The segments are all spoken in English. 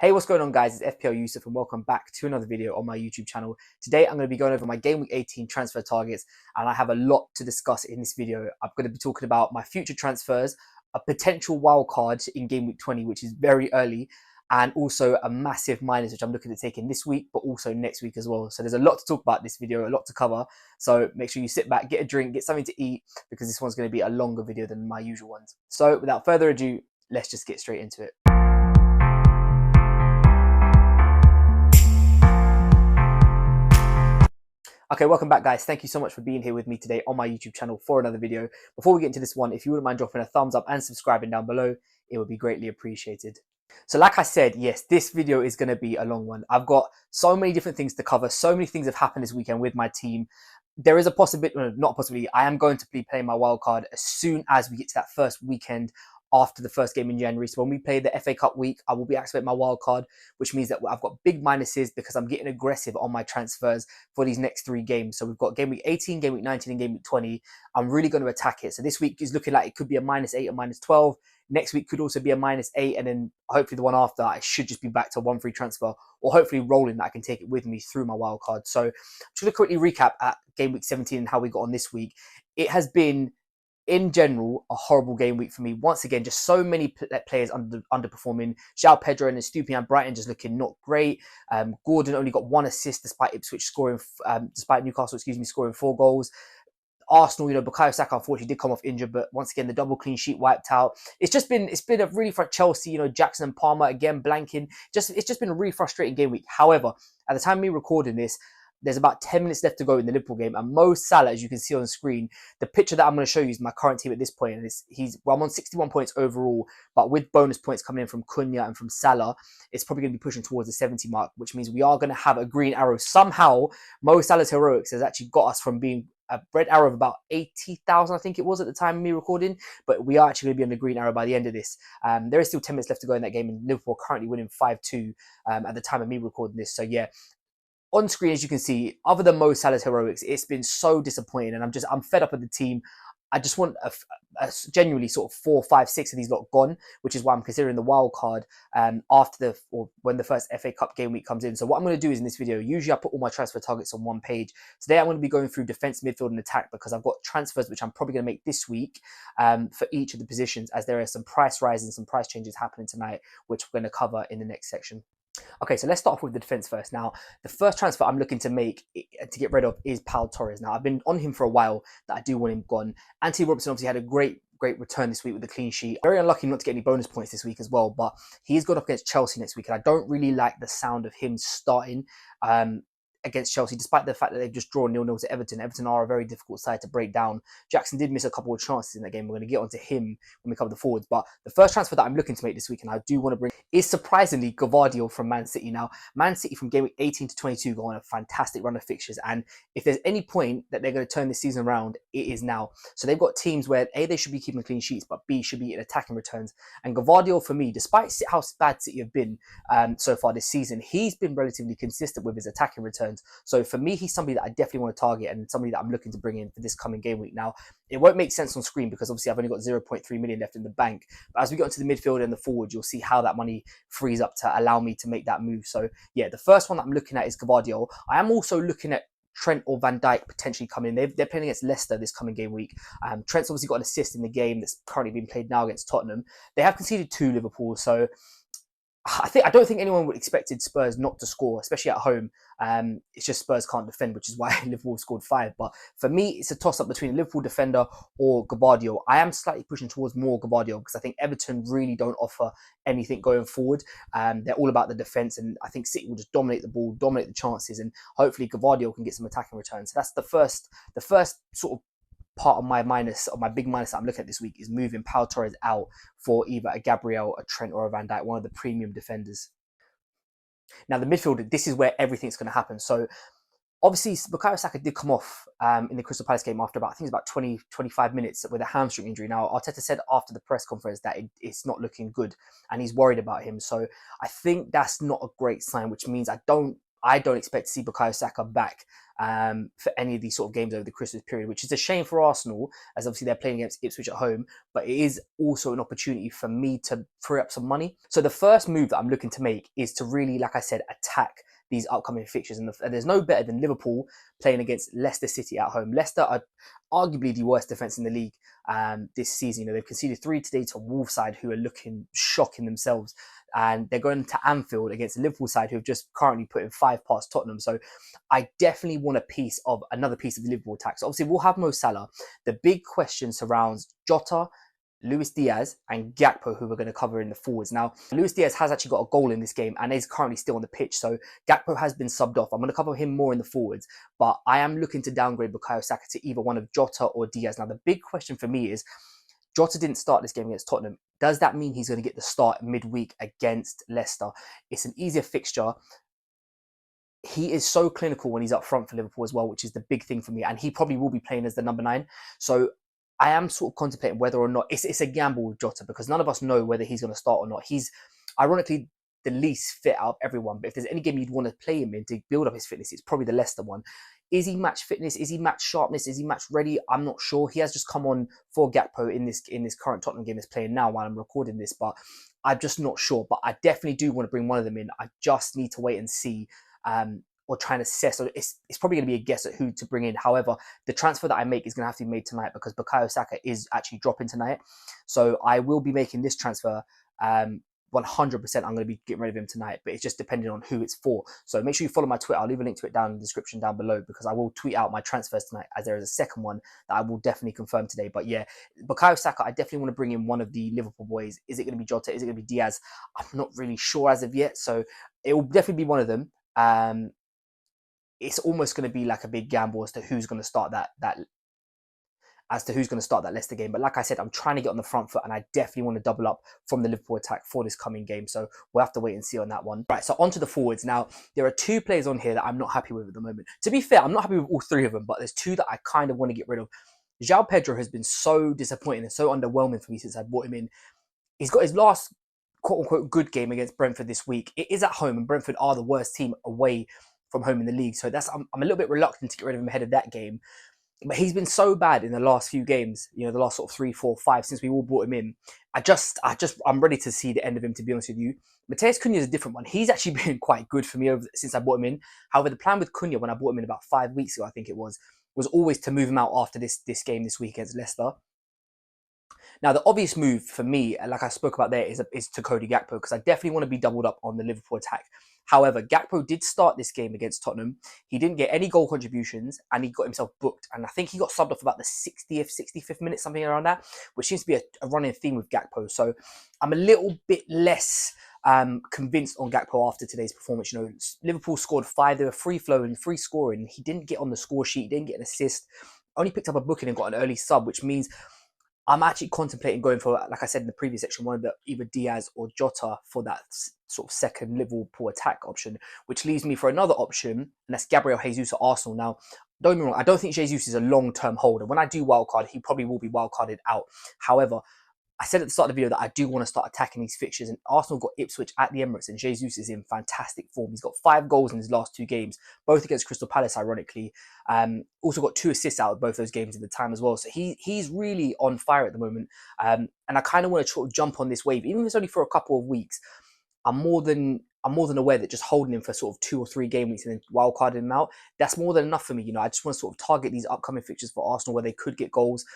Hey, what's going on, guys? It's FPL Yusuf and welcome back to another video on my YouTube channel. Today, I'm going to be going over my Game Week 18 transfer targets, and I have a lot to discuss in this video. I'm going to be talking about my future transfers, a potential wild card in Game Week 20, which is very early, and also a massive minus, which I'm looking to take in this week, but also next week as well. So there's a lot to talk about this video, a lot to cover. So make sure you sit back, get a drink, get something to eat, because this one's going to be a longer video than my usual ones. So without further ado, let's just get straight into it. Okay, welcome back, guys. Thank you so much for being here with me today on my YouTube channel for another video. Before we get into this one, if you wouldn't mind dropping a thumbs up and subscribing down below, it would be greatly appreciated. So like I said, yes, this video is going to be a long one. I've got so many different things to cover. So many things have happened this weekend with my team. There is a possibility, not a possibility, I am going to be playing my wild card as soon as we get to that first weekend after the first game in January. So when we play the FA Cup week, I will be activating my wild card, which means that I've got big minuses because I'm getting aggressive on my transfers for these next three games. So we've got game week 18, game week 19, and game week 20. I'm really going to attack it. So this week is looking like it could be a -8 or -12. Next week could also be a -8, and then hopefully the one after, I should just be back to one free transfer, or hopefully rolling that I can take it with me through my wild card. So I'm just going to quickly recap at game week 17 and how we got on this week. It has been, in general, a horrible game week for me. Once again, just so many players underperforming. João Pedro and Estupiñán Brighton just looking not great. Gordon only got 1 assist despite Ipswich scoring, despite Newcastle, scoring 4 goals. Arsenal, Bukayo Saka unfortunately did come off injured, but once again the double clean sheet wiped out. It's been a really for Chelsea. Jackson and Palmer again blanking. It's just been a really frustrating game week. However, at the time of me recording this, there's about 10 minutes left to go in the Liverpool game, and Mo Salah, as you can see on the screen, the picture that I'm going to show you is my current team at this point, and I'm on 61 points overall, but with bonus points coming in from Cunha and from Salah, it's probably going to be pushing towards the 70 mark, which means we are going to have a green arrow. Somehow, Mo Salah's heroics has actually got us from being a red arrow of about 80,000, I think it was at the time of me recording, but we are actually going to be on the green arrow by the end of this. There is still 10 minutes left to go in that game, and Liverpool are currently winning 5-2 at the time of me recording this. So yeah, on screen, as you can see, other than Mo Salah's heroics, it's been so disappointing, and I'm fed up with the team. I just want a genuinely sort of 4, 5, 6 of these lot gone, which is why I'm considering the wild card when the first FA Cup game week comes in. So what I'm going to do is in this video, usually I put all my transfer targets on one page. Today I'm going to be going through defense, midfield, and attack because I've got transfers which I'm probably going to make this week for each of the positions, as there are some price rises, some price changes happening tonight, which we're going to cover in the next section. Okay, so let's start off with the defense first. Now, the first transfer I'm looking to make to get rid of is Pau Torres. Now, I've been on him for a while that I do want him gone. Anthony Robinson obviously had a great return this week with the clean sheet. Very unlucky not to get any bonus points this week as well, but he's got up against Chelsea next week, and I don't really like the sound of him starting against Chelsea, despite the fact that they've just drawn 0-0 to Everton. Everton are a very difficult side to break down. Jackson did miss a couple of chances in that game. We're going to get onto him when we cover the forwards. But the first transfer that I'm looking to make this week, and I do want to bring, is surprisingly Gvardiol from Man City. Now, Man City from game week 18 to 22 go on a fantastic run of fixtures, and if there's any point that they're going to turn this season around, it is now. So they've got teams where A, they should be keeping clean sheets, but B, should be getting attacking returns. And Gvardiol, for me, despite how bad City have been so far this season, he's been relatively consistent with his attacking returns. So for me, he's somebody that I definitely want to target and somebody that I'm looking to bring in for this coming game week. Now, it won't make sense on screen because obviously I've only got 0.3 million left in the bank. But as we get into the midfield and the forward, you'll see how that money frees up to allow me to make that move. So yeah, the first one that I'm looking at is Gvardiol. I am also looking at Trent or Van Dijk potentially coming in. They're playing against Leicester this coming game week. Trent's obviously got an assist in the game that's currently being played now against Tottenham. They have conceded 2 Liverpool, so I don't think anyone would expected Spurs not to score, especially at home. It's just Spurs can't defend, which is why Liverpool scored 5. But for me, it's a toss-up between a Liverpool defender or Gvardiol. I am slightly pushing towards more Gvardiol because I think Everton really don't offer anything going forward. They're all about the defence, and I think City will just dominate the ball, dominate the chances, and hopefully Gvardiol can get some attacking returns. So that's the first sort of part of my big minus that I'm looking at this week is moving Pau Torres out for either a Gabriel, a Trent, or a Van Dijk, one of the premium defenders. Now, the midfield, this is where everything's going to happen. So obviously, Bukayo Saka did come off in the Crystal Palace game after I think it's about 20-25 minutes with a hamstring injury. Now, Arteta said after the press conference that it's not looking good and he's worried about him. So I think that's not a great sign, which means I don't expect to see Bukayo Saka back for any of these sort of games over the Christmas period, which is a shame for Arsenal, as obviously they're playing against Ipswich at home, but it is also an opportunity for me to free up some money. So the first move that I'm looking to make is to really, like I said, attack these upcoming fixtures. And there's no better than Liverpool playing against Leicester City at home. Leicester are arguably the worst defence in the league this season. They've conceded 3 today to Wolves side, who are looking shocking themselves. And they're going to Anfield against the Liverpool side, who have just currently put in 5 past Tottenham. So I definitely want another piece of the Liverpool attack. So obviously we'll have Mo Salah. The big question surrounds Jota, Luis Diaz and Gakpo, who we're going to cover in the forwards. Now, Luis Diaz has actually got a goal in this game and is currently still on the pitch, so Gakpo has been subbed off. I'm going to cover him more in the forwards, but I am looking to downgrade Bukayo Saka to either one of Jota or Diaz. Now, the big question for me is, Jota didn't start this game against Tottenham. Does that mean he's going to get the start midweek against Leicester? It's an easier fixture. He is so clinical when he's up front for Liverpool as well, which is the big thing for me, and he probably will be playing as the number 9. So I am sort of contemplating whether or not it's a gamble with Jota, because none of us know whether he's going to start or not. He's ironically the least fit out of everyone, but if there's any game you'd want to play him in to build up his fitness, it's probably the Leicester one. Is he match fitness? Is he match sharpness? Is he match ready? I'm not sure. He has just come on for Gakpo in this current Tottenham game he's playing now while I'm recording this, but I'm just not sure. But I definitely do want to bring one of them in. I just need to wait and see. Or try and assess. So it's probably going to be a guess at who to bring in. However, the transfer that I make is going to have to be made tonight because Bukayo Saka is actually dropping tonight. So I will be making this transfer 100%. I'm going to be getting rid of him tonight, but it's just depending on who it's for. So make sure you follow my Twitter. I'll leave a link to it down in the description down below because I will tweet out my transfers tonight, as there is a second one that I will definitely confirm today. But yeah, Bukayo Saka, I definitely want to bring in one of the Liverpool boys. Is it going to be Jota? Is it going to be Diaz? I'm not really sure as of yet. So it will definitely be one of them. It's almost going to be like a big gamble as to who's going to start that Leicester game. But like I said, I'm trying to get on the front foot and I definitely want to double up from the Liverpool attack for this coming game. So we'll have to wait and see on that one. Right, so on to the forwards. Now, there are 2 players on here that I'm not happy with at the moment. To be fair, I'm not happy with all 3 of them, but there's 2 that I kind of want to get rid of. João Pedro has been so disappointing and so underwhelming for me since I brought him in. He's got his last quote-unquote good game against Brentford this week. It is at home and Brentford are the worst team away from home in the league. So I'm a little bit reluctant to get rid of him ahead of that game. But he's been so bad in the last few games, the last sort of 3, 4, 5 since we all brought him in. I'm ready to see the end of him, to be honest with you. Matheus Cunha is a different one. He's actually been quite good for me since I brought him in. However, the plan with Cunha when I brought him in about 5 weeks ago, I think it was always to move him out after this game this week against Leicester. Now, the obvious move for me, like I spoke about there, is to Cody Gakpo, because I definitely want to be doubled up on the Liverpool attack. However, Gakpo did start this game against Tottenham. He didn't get any goal contributions and he got himself booked. And I think he got subbed off about the 60th, 65th minute, something around that, which seems to be a running theme with Gakpo. So I'm a little bit less convinced on Gakpo after today's performance. Liverpool scored 5. They were free flowing, free scoring. He didn't get on the score sheet. He didn't get an assist. Only picked up a booking and got an early sub, which means I'm actually contemplating going for, like I said in the previous section, one of the either Diaz or Jota for that sort of second Liverpool attack option, which leaves me for another option, and that's Gabriel Jesus at Arsenal. Now, don't get me wrong, I don't think Jesus is a long-term holder. When I do wildcard, he probably will be wildcarded out. However, I said at the start of the video that I do want to start attacking these fixtures, and Arsenal got Ipswich at the Emirates, and Jesus is in fantastic form. He's got 5 goals in his last 2 games, both against Crystal Palace, ironically. Also got 2 assists out of both those games at the time as well. So he's really on fire at the moment, and I kind of want to sort of jump on this wave, even if it's only for a couple of weeks. I'm more than aware that just holding him for sort of 2 or 3 game weeks and then wildcarding him out, that's more than enough for me. I just want to sort of target these upcoming fixtures for Arsenal where they could get goals,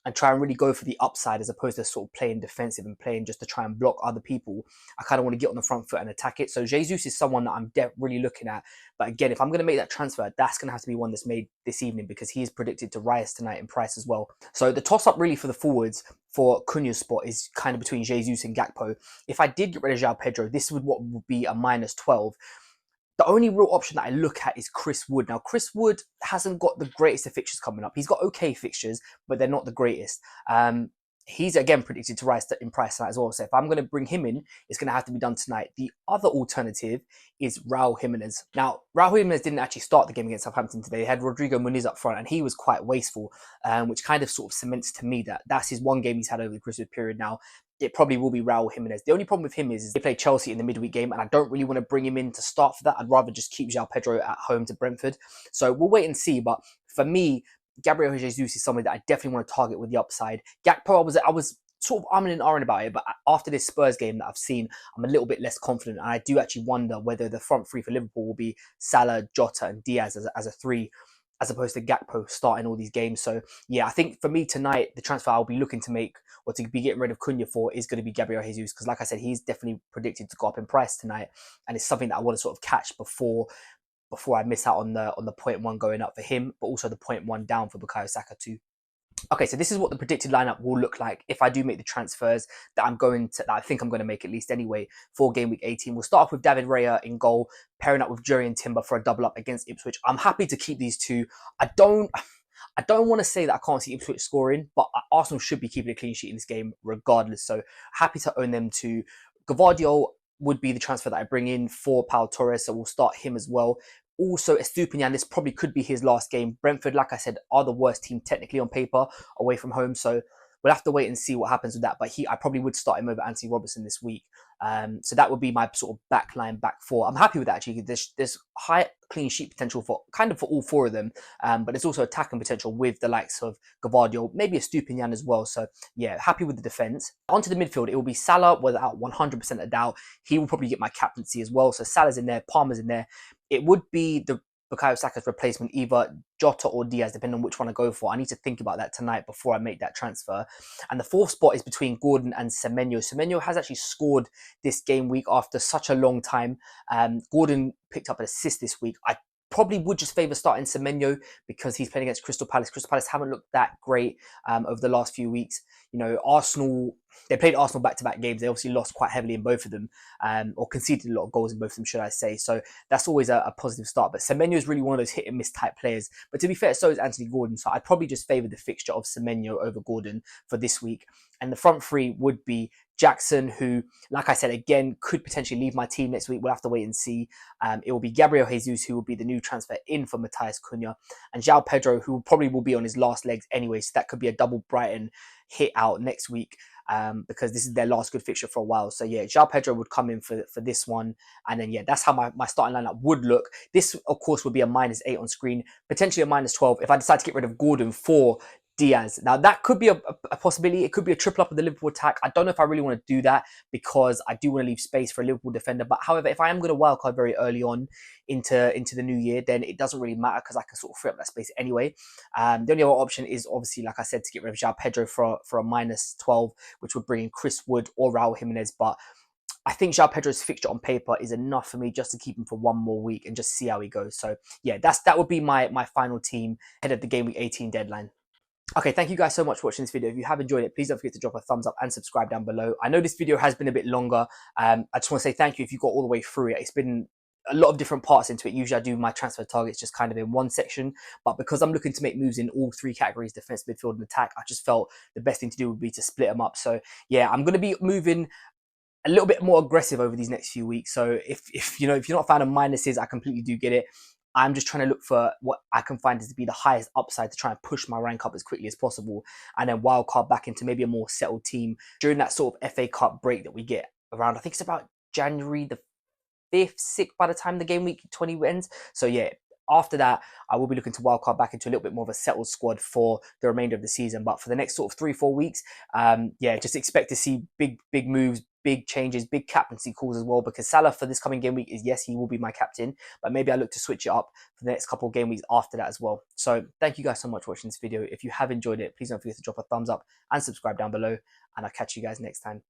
and try and really go for the upside as opposed to sort of playing defensive and playing just to try and block other people. I kind of want to get on the front foot and attack it. So Jesus is someone that I'm really looking at. But again, if I'm going to make that transfer, that's going to have to be one that's made this evening because he is predicted to rise tonight in price as well. So the toss-up really for the forwards for Cunha's spot is kind of between Jesus and Gakpo. If I did get rid of João Pedro, this would be a -12. The only real option that I look at is Chris Wood. Now, Chris Wood hasn't got the greatest of fixtures coming up. He's got okay fixtures, but they're not the greatest. He's, again, predicted to rise in price tonight as well. So if I'm going to bring him in, it's going to have to be done tonight. The other alternative is Raul Jimenez. Now, Raul Jimenez didn't actually start the game against Southampton today. They had Rodrigo Muniz up front, and he was quite wasteful, which kind of sort of cements to me that that's his one game he's had over the Christmas period now. it probably will be Raul Jimenez. The only problem with him is they play Chelsea in the midweek game, and I don't really want to bring him in to start for that. I'd rather just keep João Pedro at home to Brentford. So we'll wait and see. But for me, Gabriel Jesus is somebody that I definitely want to target with the upside. Gakpo, I was sort of umming and ahhing about it, but after this Spurs game that I've seen, I'm a little bit less confident. And I do actually wonder whether the front three for Liverpool will be Salah, Jota, and Diaz as a three, as opposed to Gakpo starting all these games. So yeah, I think for me tonight, the transfer I'll be looking to make or to be getting rid of Cunha for is going to be Gabriel Jesus, because like I said, he's definitely predicted to go up in price tonight, and it's something that I want to sort of catch before I miss out on the 0.1 going up for him, but also the 0.1 down for Bukayo Saka too. Okay, so this is what the predicted lineup will look like if I do make the transfers that I think I'm going to make at least anyway for game week 18. We'll start off with David Raya in goal, pairing up with Jurriën Timber for a double up against Ipswich. I'm happy to keep these two. I don't want to say that I can't see Ipswich scoring, but Arsenal should be keeping a clean sheet in this game regardless. So happy to own them too. Gvardiol would be the transfer that I bring in for Pau Torres, so we'll start him as well. Also, Estupiñán, this probably could be his last game. Brentford, like I said, are the worst team technically on paper away from home, so we'll have to wait and see what happens with that. But I probably would start him over Anthony Robertson this week. So that would be my sort of back line, back four. I'm happy with that actually. There's high clean sheet potential for all four of them, but there's also attacking potential with the likes of Gvardiol, maybe a Estupiñán as well. So yeah, happy with the defense. Onto the midfield, it will be Salah without 100% a doubt. He will probably get my captaincy as well. So Salah's in there, Palmer's in there. It would be the Bukayo Saka's replacement, either Jota or Diaz, depending on which one I go for. I need to think about that tonight before I make that transfer. And the fourth spot is between Gordon and Semenyo. Semenyo has actually scored this game week after such a long time. Gordon picked up an assist this week. I probably would just favour starting Semenyo because he's playing against Crystal Palace. Crystal Palace haven't looked that great over the last few weeks. You know, they played Arsenal back-to-back games. They obviously lost quite heavily in both of them, or conceded a lot of goals in both of them, should I say. So that's always a positive start. But Semenyo is really one of those hit-and-miss type players. But to be fair, so is Anthony Gordon. So I'd probably just favour the fixture of Semenyo over Gordon for this week. And the front three would be Jackson, who, like I said, again, could potentially leave my team next week. We'll have to wait and see. It will be Gabriel Jesus, who will be the new transfer in for Matheus Cunha, and João Pedro, who probably will be on his last legs anyway. So that could be a double Brighton hit out next week, because this is their last good fixture for a while. So yeah, João Pedro would come in for this one. And then yeah, that's how my starting lineup would look. This, of course, would be a -8 on screen, potentially a -12 if I decide to get rid of Gordon for Diaz. Now that could be a possibility. It could be a triple up of the Liverpool attack. I don't know if I really want to do that because I do want to leave space for a Liverpool defender. But however, if I am going to wildcard very early on into the new year, then it doesn't really matter because I can sort of free up that space anyway. The only other option is obviously, like I said, to get rid of João Pedro for a -12, which would bring in Chris Wood or Raul Jimenez. But I think João Pedro's fixture on paper is enough for me just to keep him for one more week and just see how he goes. So yeah, that would be my final team ahead of the game week 18 deadline. Okay, thank you guys so much for watching this video. If you have enjoyed it, please don't forget to drop a thumbs up and subscribe down below. I know this video has been a bit longer. I just want to say thank you if you got all the way through it. It's been a lot of different parts into it. Usually I do my transfer targets just kind of in one section, but because I'm looking to make moves in all three categories, defense, midfield, and attack, I just felt the best thing to do would be to split them up. So yeah, I'm going to be moving a little bit more aggressive over these next few weeks. So if you're not a fan of minuses, I completely do get it. I'm just trying to look for what I can find is to be the highest upside to try and push my rank up as quickly as possible, and then wildcard back into maybe a more settled team during that sort of FA Cup break that we get around, I think it's about January the 5th, 6th by the time the game week 20 ends. So yeah, after that, I will be looking to wildcard back into a little bit more of a settled squad for the remainder of the season. But for the next sort of 3-4 weeks, yeah, just expect to see big moves, big changes, big captaincy calls as well, because Salah for this coming game week is, yes, he will be my captain, but maybe I look to switch it up for the next couple of game weeks after that as well. So thank you guys so much for watching this video. If you have enjoyed it, please don't forget to drop a thumbs up and subscribe down below, and I'll catch you guys next time.